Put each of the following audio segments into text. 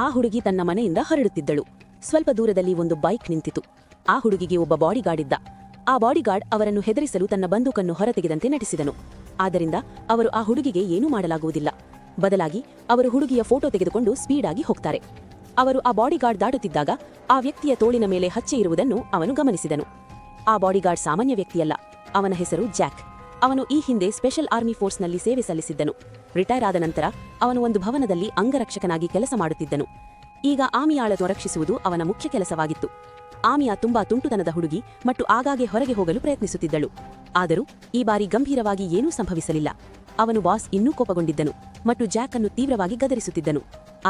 ಆ ಹುಡುಗಿ ತನ್ನ ಮನೆಯಿಂದ ಹೊರಡುತ್ತಿದ್ದಳು. ಸ್ವಲ್ಪ ದೂರದಲ್ಲಿ ಒಂದು ಬೈಕ್ ನಿಂತಿತು. ಆ ಹುಡುಗಿಗೆ ಒಬ್ಬ ಬಾಡಿಗಾರ್ಡ್ ಇದ್ದ. ಆ ಬಾಡಿಗಾರ್ಡ್ ಅವರನ್ನು ಹೆದರಿಸಲು ತನ್ನ ಬಂದೂಕನ್ನು ಹೊರತೆಗೆದಂತೆ ನಟಿಸಿದನು. ಆದ್ದರಿಂದ ಅವರು ಆ ಹುಡುಗಿಗೆ ಏನೂ ಮಾಡಲಾಗುವುದಿಲ್ಲ. ಬದಲಾಗಿ ಅವರು ಹುಡುಗಿಯ ಫೋಟೋ ತೆಗೆದುಕೊಂಡು ಸ್ಪೀಡಾಗಿ ಹೋಗ್ತಾರೆ. ಅವರು ಆ ಬಾಡಿಗಾರ್ಡ್ ದಾಟುತ್ತಿದ್ದಾಗ ಆ ವ್ಯಕ್ತಿಯ ತೋಳಿನ ಮೇಲೆ ಹಚ್ಚೆ ಇರುವುದನ್ನು ಅವನು ಗಮನಿಸಿದನು. ಆ ಬಾಡಿಗಾರ್ಡ್ ಸಾಮಾನ್ಯ ವ್ಯಕ್ತಿಯಲ್ಲ. ಅವನ ಹೆಸರು ಜಾಕ್. ಅವನು ಈ ಹಿಂದೆ ಸ್ಪೆಷಲ್ ಆರ್ಮಿ ಫೋರ್ಸ್ನಲ್ಲಿ ಸೇವೆ ಸಲ್ಲಿಸಿದ್ದನು. ರಿಟೈರ್ ಆದ ನಂತರ ಅವನು ಒಂದು ಭವನದಲ್ಲಿ ಅಂಗರಕ್ಷಕನಾಗಿ ಕೆಲಸ ಮಾಡುತ್ತಿದ್ದನು. ಈಗ ಆಮಿಯಾಳನ್ನು ರಕ್ಷಿಸುವುದು ಅವನ ಮುಖ್ಯ ಕೆಲಸವಾಗಿತ್ತು. ಆಮಿಯಾ ತುಂಬಾ ತುಂಟುತನದ ಹುಡುಗಿ ಮತ್ತು ಆಗಾಗ್ಗೆ ಹೊರಗೆ ಹೋಗಲು ಪ್ರಯತ್ನಿಸುತ್ತಿದ್ದಳು. ಆದರೂ ಈ ಬಾರಿ ಗಂಭೀರವಾಗಿ ಏನೂ ಸಂಭವಿಸಲಿಲ್ಲ. ಅವನು ಬಾಸ್ ಇನ್ನೂ ಕೋಪಗೊಂಡಿದ್ದನು ಮತ್ತು ಜಾಕ್ ಅನ್ನು ತೀವ್ರವಾಗಿ ಗದರಿಸುತ್ತಿದ್ದನು.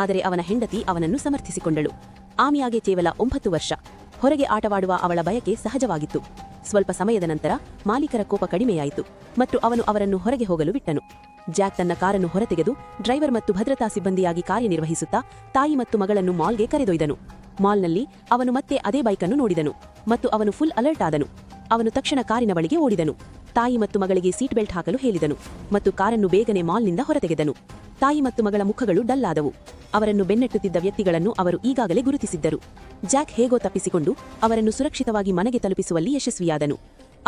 ಆದರೆ ಅವನ ಹೆಂಡತಿ ಅವನನ್ನು ಸಮರ್ಥಿಸಿಕೊಂಡಳು. ಆಮಿಯಾಗೆ ಕೇವಲ 9 ವರ್ಷ. ಹೊರಗೆ ಆಟವಾಡುವ ಅವಳ ಬಯಕೆ ಸಹಜವಾಗಿತ್ತು. ಸ್ವಲ್ಪ ಸಮಯದ ನಂತರ ಮಾಲೀಕರ ಕೋಪ ಕಡಿಮೆಯಾಯಿತು ಮತ್ತು ಅವನು ಅವರನ್ನು ಹೊರಗೆ ಹೋಗಲು ಬಿಟ್ಟನು. ಜಾಕ್ ತನ್ನ ಕಾರನ್ನು ಹೊರತೆಗೆದು ಡ್ರೈವರ್ ಮತ್ತು ಭದ್ರತಾ ಸಿಬ್ಬಂದಿಯಾಗಿ ಕಾರ್ಯನಿರ್ವಹಿಸುತ್ತಾ ತಾಯಿ ಮತ್ತು ಮಗಳನ್ನು ಮಾಲ್ಗೆ ಕರೆದೊಯ್ದನು. ಮಾಲ್ನಲ್ಲಿ ಅವನು ಮತ್ತೆ ಅದೇ ಬೈಕನ್ನು ನೋಡಿದನು ಮತ್ತು ಅವನು ಫುಲ್ ಅಲರ್ಟ್ ಆದನು. ಅವನು ತಕ್ಷಣ ಕಾರಿನ ಬಳಿಗೆ ಓಡಿದನು. ತಾಯಿ ಮತ್ತು ಮಗಳಿಗೆ ಸೀಟ್ ಬೆಲ್ಟ್ ಹಾಕಲು ಹೇಳಿದನು ಮತ್ತು ಕಾರನ್ನು ಬೇಗನೆ ಮಾಲ್ನಿಂದ ಹೊರತೆಗೆದನು. ತಾಯಿ ಮತ್ತು ಮಗಳ ಮುಖಗಳು ಡಲ್ ಆದವು. ಅವರನ್ನು ಬೆನ್ನಟ್ಟುತ್ತಿದ್ದ ವ್ಯಕ್ತಿಗಳನ್ನು ಅವರು ಈಗಾಗಲೇ ಗುರುತಿಸಿದ್ದರು. ಜಾಕ್ ಹೇಗೋ ತಪ್ಪಿಸಿಕೊಂಡು ಅವರನ್ನು ಸುರಕ್ಷಿತವಾಗಿ ಮನೆಗೆ ತಲುಪಿಸುವಲ್ಲಿ ಯಶಸ್ವಿಯಾದನು.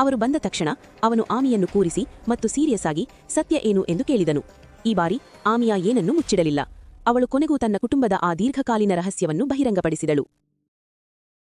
ಅವರು ಬಂದ ತಕ್ಷಣ ಅವನು ಆಮಿಯನ್ನು ಕೂರಿಸಿ ಮತ್ತು ಸೀರಿಯಸ್ ಆಗಿ ಸತ್ಯ ಏನು ಎಂದು ಕೇಳಿದನು. ಈ ಬಾರಿ ಆಮಿಯಾ ಏನನ್ನೂ ಮುಚ್ಚಿಡಲಿಲ್ಲ. ಅವಳು ಕೊನೆಗೂ ತನ್ನ ಕುಟುಂಬದ ಆ ದೀರ್ಘಕಾಲೀನ ರಹಸ್ಯವನ್ನು ಬಹಿರಂಗಪಡಿಸಿದಳು.